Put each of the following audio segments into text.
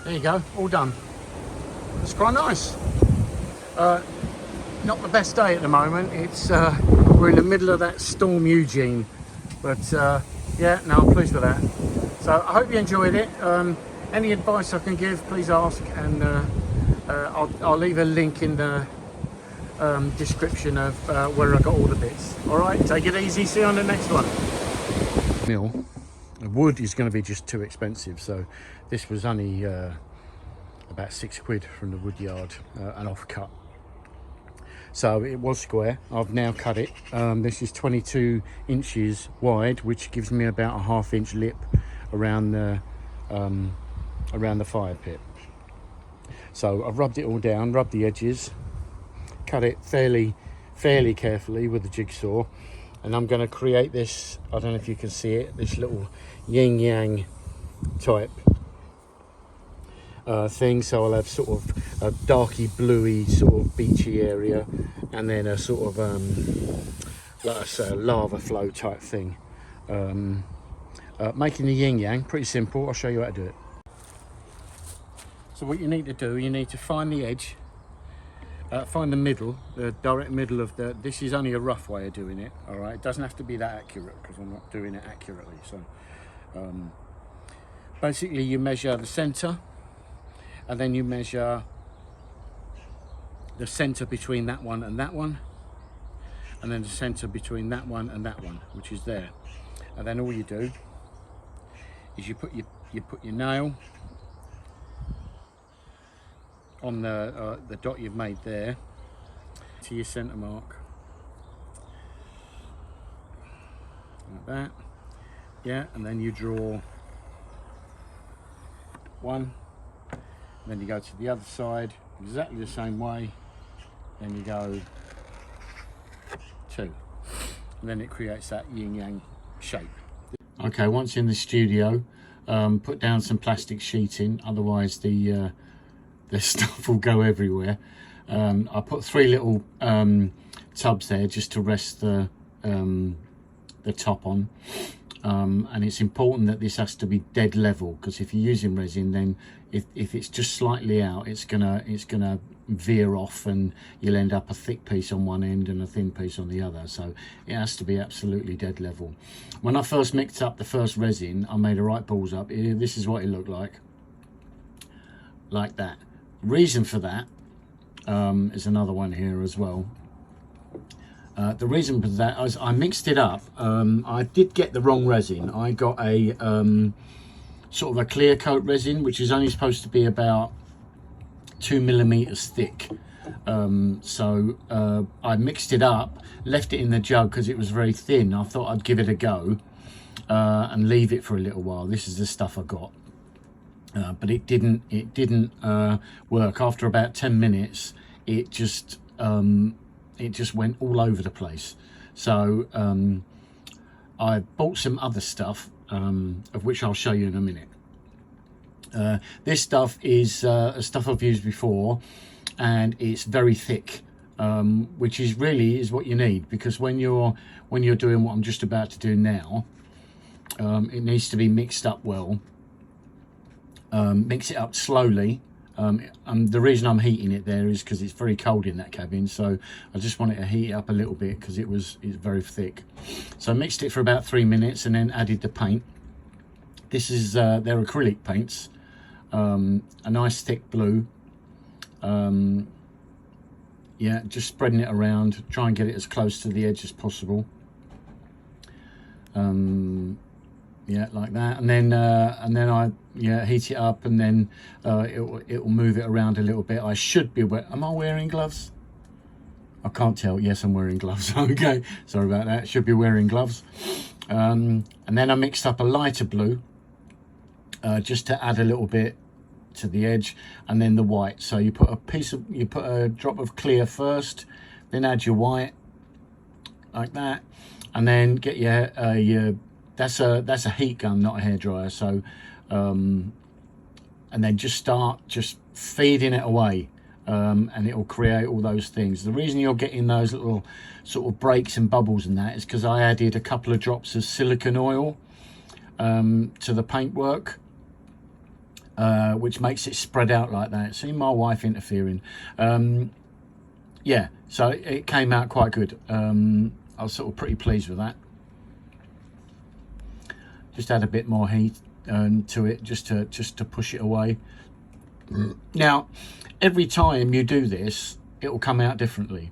There you go, all done. It's quite nice. Not the best day at the moment. It's we're in the middle of that storm Eugene, but yeah, no, I'm pleased with that. So I hope you enjoyed it. Any advice I can give, please ask, and I'll leave a link in the description of where I got all the bits. All right, take it easy. See you on the next one. Wood is going to be just too expensive, so this was only about £6 from the wood yard, an off-cut. So it was square. I've now cut it. This is 22 inches wide, which gives me about a ½ inch lip around the fire pit. So I've rubbed it all down, rubbed the edges, cut it fairly carefully with the jigsaw, and I'm going to create this, I don't know if you can see it, this little yin yang type thing. So I'll have sort of a darky bluey sort of beachy area, and then a sort of like I say, a lava flow type thing. Making the yin yang pretty simple. I'll show you how to do it. So what you need to do, you need to find the edge, find the middle, the direct middle of the, this is only a rough way of doing it, all right? It doesn't have to be that accurate because I'm not doing it accurately. So basically you measure the center, and then you measure the center between that one, and then the center between that one and that one, which is there. And then all you do is you put your nail on the dot you've made there to your center mark, like that. Yeah, and then you draw one, and then you go to the other side exactly the same way, then you go two, and then it creates that yin yang shape. Okay, once in the studio, put down some plastic sheeting, otherwise the stuff will go everywhere. I put 3 little tubs there just to rest the top on, and it's important that this has to be dead level, because if you're using resin, then if it's just slightly out, it's gonna veer off, and you'll end up a thick piece on one end and a thin piece on the other. So it has to be absolutely dead level. When I first mixed up the first resin, I made a right balls up. This is what it looked like that. Reason for that is another one here as well. The reason for that is I mixed it up. I did get the wrong resin. I got a sort of a clear coat resin, which is only supposed to be about 2 millimeters thick. So I mixed it up, left it in the jug because it was very thin. I thought I'd give it a go and leave it for a little while. This is the stuff I got. But it didn't work. After about 10 minutes, it just went all over the place. So I bought some other stuff, of which I'll show you in a minute. This stuff is stuff I've used before, and it's very thick, which is what you need, because when you're doing what I'm just about to do now, it needs to be mixed up well. Mix it up slowly. The reason I'm heating it there is because it's very cold in that cabin, so I just wanted to heat it up a little bit because it's very thick. So I mixed it for about 3 minutes and then added the paint. This is their acrylic paints, a nice thick blue. Yeah, just spreading it around, try and get it as close to the edge as possible. Yeah, like that, and then I heat it up, and then it will move it around a little bit. I should be am I wearing gloves? I can't tell. Yes, I'm wearing gloves. Okay, sorry about that. Should be wearing gloves. And then I mixed up a lighter blue, just to add a little bit to the edge, and then the white. So you put a drop of clear first, then add your white like that, and then get your that's a heat gun, not a hairdryer. So and then just feeding it away, and it will create all those things. The reason you're getting those little sort of breaks and bubbles and that is because I added a couple of drops of silicone oil to the paintwork, which makes it spread out like that. See my wife interfering. Yeah, so it came out quite good. I was sort of pretty pleased with that. Just add a bit more heat to it, just to push it away. Now, every time you do this, it will come out differently.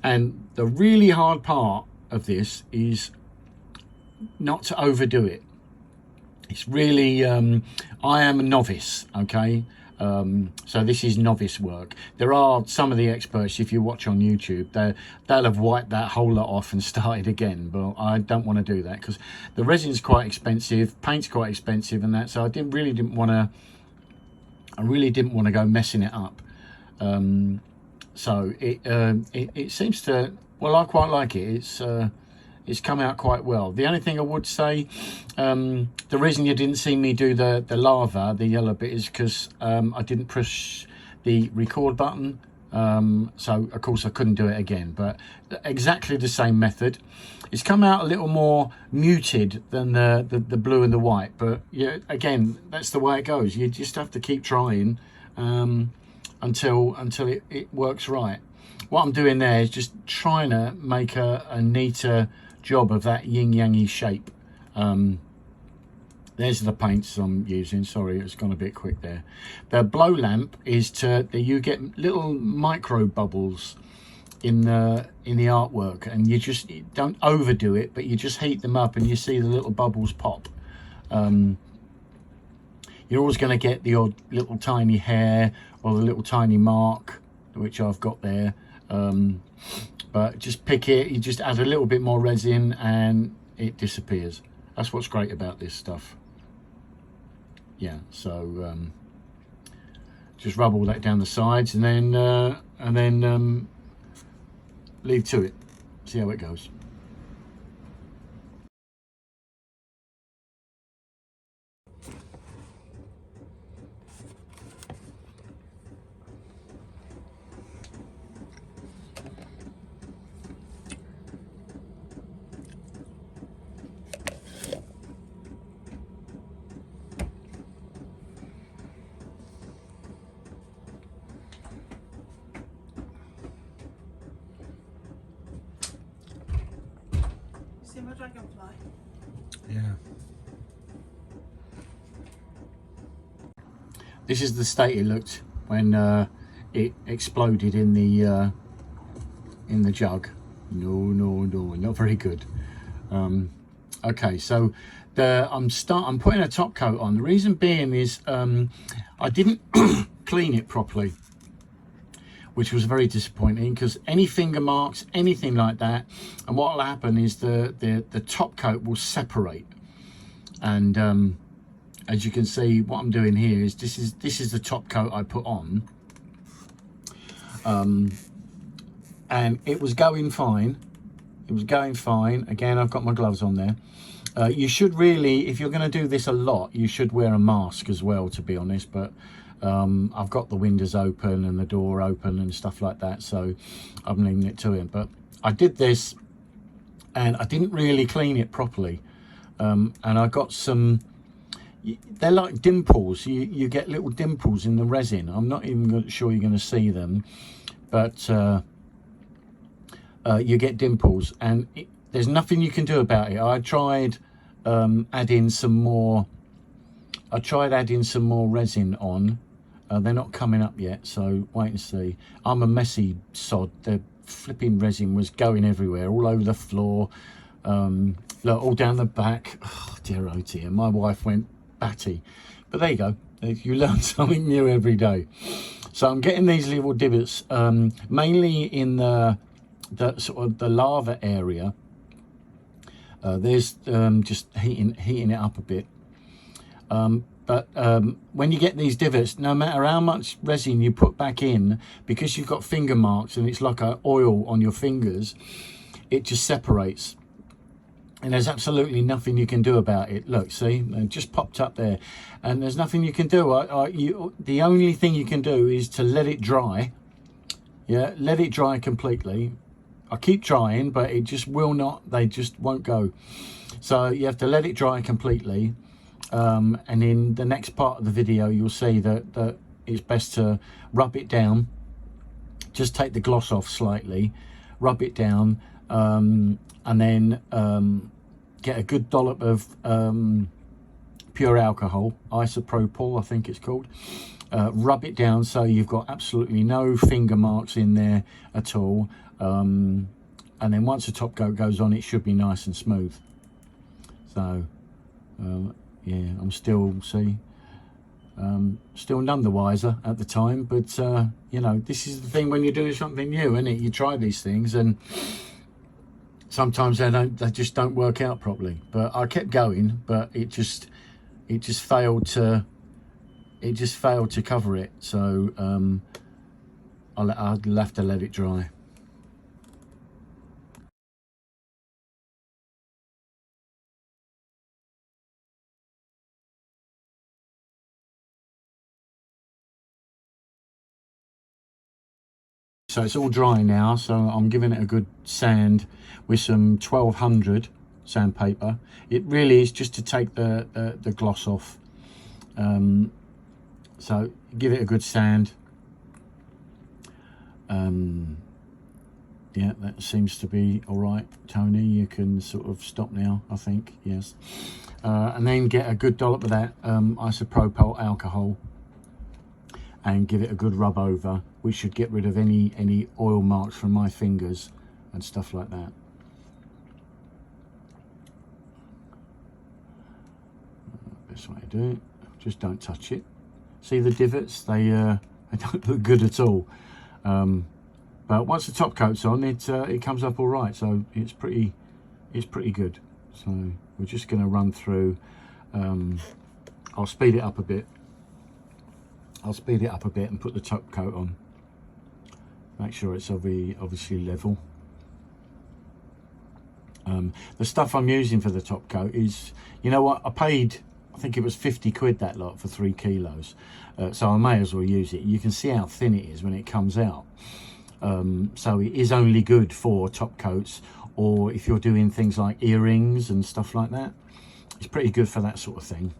And the really hard part of this is not to overdo it. It's really, I am a novice, okay? So this is novice work. There are some of the experts, if you watch on YouTube, they'll have wiped that whole lot off and started again, but I don't want to do that because the resin's quite expensive, paint's quite expensive and that, so I really didn't want to go messing it up. So it seems to, well, I quite like it. It's come out quite well. The only thing I would say, the reason you didn't see me do the lava, the yellow bit, is because I didn't push the record button. So of course I couldn't do it again, but exactly the same method. It's come out a little more muted than the blue and the white, but yeah, again, that's the way it goes. You just have to keep trying until it works right. What I'm doing there is just trying to make a neater job of that yin-yangy shape. There's the paints I'm using. Sorry, it's gone a bit quick there. The blow lamp is you get little micro bubbles in the artwork, and you don't overdo it, but you just heat them up and you see the little bubbles pop. You're always going to get the odd little tiny hair or the little tiny mark, which I've got there. But just pick it, you just add a little bit more resin and it disappears. That's what's great about this stuff. Yeah, so just rub all that down the sides and then leave to it. See how it goes. See my dragonfly? Yeah. This is the state it looked when it exploded in the jug. No, not very good. Okay, so I'm putting a top coat on. The reason being is I didn't clean it properly, which was very disappointing, because any finger marks, anything like that, and what will happen is the top coat will separate. And as you can see, what I'm doing here is this is the top coat I put on, and it was going fine. It was going fine. Again, I've got my gloves on there. You should really, if you're going to do this a lot, you should wear a mask as well, to be honest, but I've got the windows open and the door open and stuff like that, so I'm leaving it to him. But I did this and I didn't really clean it properly, and I got some, they're like dimples. You get little dimples in the resin. I'm not even sure you're going to see them, but you get dimples, and there's nothing you can do about it. I tried adding some more resin on. They're not coming up yet, so wait and see. I'm a messy sod. The flipping resin was going everywhere, all over the floor, look, all down the back. Oh dear, oh dear. My wife went batty, but there you go. You learn something new every day. So I'm getting these little divots, mainly in the sort of the lava area. There's just heating it up a bit. But when you get these divots, no matter how much resin you put back in, because you've got finger marks and it's like a oil on your fingers, it just separates. And there's absolutely nothing you can do about it. Look, see, it just popped up there, and there's nothing you can do. The only thing you can do is to let it dry. Yeah, let it dry completely. I keep trying, but it just will not, they just won't go. So you have to let it dry completely, and in the next part of the video you'll see that it's best to rub it down. Just take the gloss off slightly, rub it down, and then get a good dollop of pure alcohol, isopropyl I think it's called. Rub it down so you've got absolutely no finger marks in there at all, and then once the top coat goes on, it should be nice and smooth. So yeah, I'm still still none the wiser at the time, but you know, this is the thing when you're doing something new, isn't it? You try these things and sometimes they just don't work out properly. But I kept going, but it just failed to cover it. So I'll have to let it dry. So it's all dry now, so I'm giving it a good sand with some 1200 sandpaper. It really is just to take the gloss off. So give it a good sand. Yeah, that seems to be all right. Tony, you can sort of stop now, I think. Yes. And then get a good dollop of that isopropyl alcohol and give it a good rub over, which should get rid of any oil marks from my fingers and stuff like that. Best way to do it, just don't touch it. See the divots? They don't look good at all. But once the top coat's on, it comes up all right. So it's pretty good. So we're just going to run through. I'll speed it up a bit. And put the top coat on. Make sure it's obviously level. The stuff I'm using for the top coat is, you know what, I paid, I think it was 50 quid that lot for 3 kilos. So I may as well use it. You can see how thin it is when it comes out. So it is only good for top coats, or if you're doing things like earrings and stuff like that. It's pretty good for that sort of thing.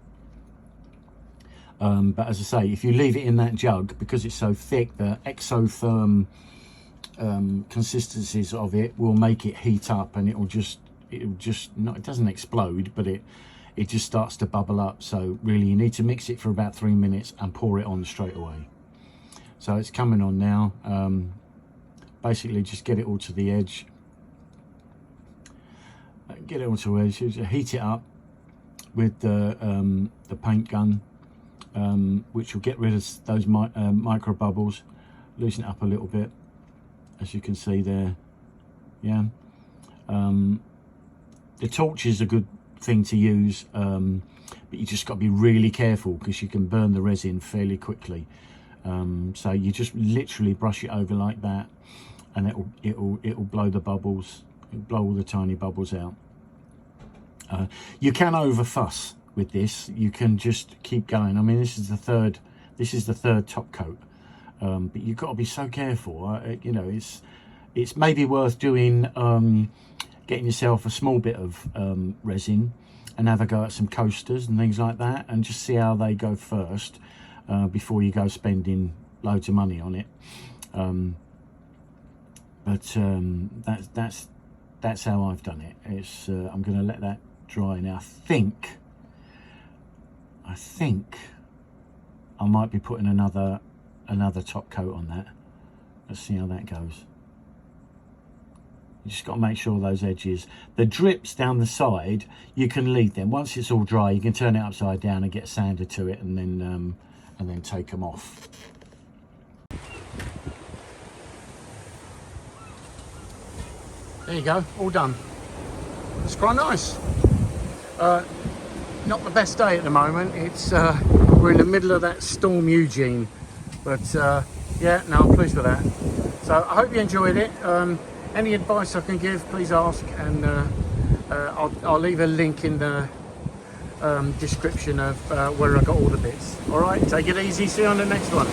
But as I say, if you leave it in that jug, because it's so thick, the exotherm consistencies of it will make it heat up, and it doesn't explode, but it just starts to bubble up. So really you need to mix it for about 3 minutes and pour it on straight away. So it's coming on now. Basically just get it all to the edge, heat it up with the paint gun, which will get rid of those micro bubbles, loosen it up a little bit, as you can see there. Yeah, the torch is a good thing to use, but you just got to be really careful because you can burn the resin fairly quickly. So you just literally brush it over like that, and it'll blow the bubbles, it'll blow all the tiny bubbles out. You can over fuss with this. You can just keep going. I mean, this is the third top coat, but you've got to be so careful. You know, it's maybe worth doing, getting yourself a small bit of resin and have a go at some coasters and things like that, and just see how they go first before you go spending loads of money on it. That's how I've done it. I'm going to let that dry now. I think I might be putting another top coat on that. Let's see how that goes. You just got to make sure those edges, the drips down the side, you can leave them. Once it's all dry, you can turn it upside down and get sander to it, and then take them off. There you go, all done. It's quite nice. Not the best day at the moment. It's we're in the middle of that storm Eugene, but yeah, no, I'm pleased with that. So I hope you enjoyed it. Any advice I can give, please ask, and I'll leave a link in the description of where I got all the bits. All right, take it easy. See you on the next one.